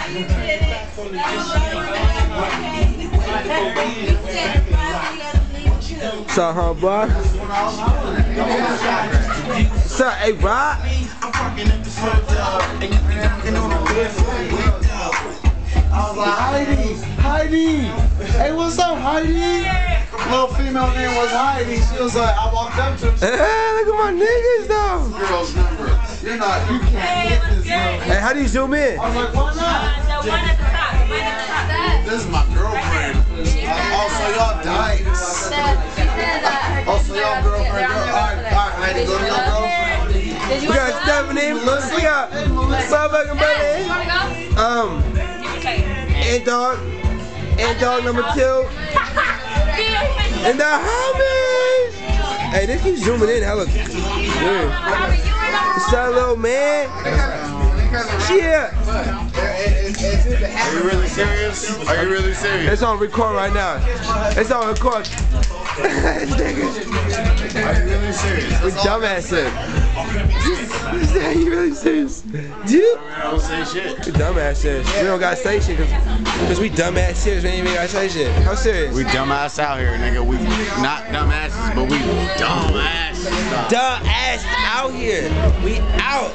What's up, huh, boy? What's up, hey, Rob? I was like, Heidi! Hey, what's up, Heidi? Little female name was Heidi. She was like, I walked up to her. Hey, look at my niggas, though. Girl's number. You can't get this girl. Hey, how do you zoom in? I was like, why not? The one at the top. The one at the top. This is my girlfriend. Also, y'all dykes. Also, y'all girlfriend. Alright, Heidi, go to your girlfriend. We got Stephanie. We got motherfucking buddy. And dog number 2. And the homies. Hey, this keeps zooming in hella weird. What's up, little man? Yeah. Are you really serious? Are you really serious? It's on record right now. It's on record. Are you really serious? We dumbasses. Are you really serious? Dude? I don't say shit. We dumbasses. We don't gotta say shit because we dumbass serious. We ain't even gotta say shit. How serious? We dumbass out here, nigga. We not dumbasses, but we dumbass. Dumbass out here. We out.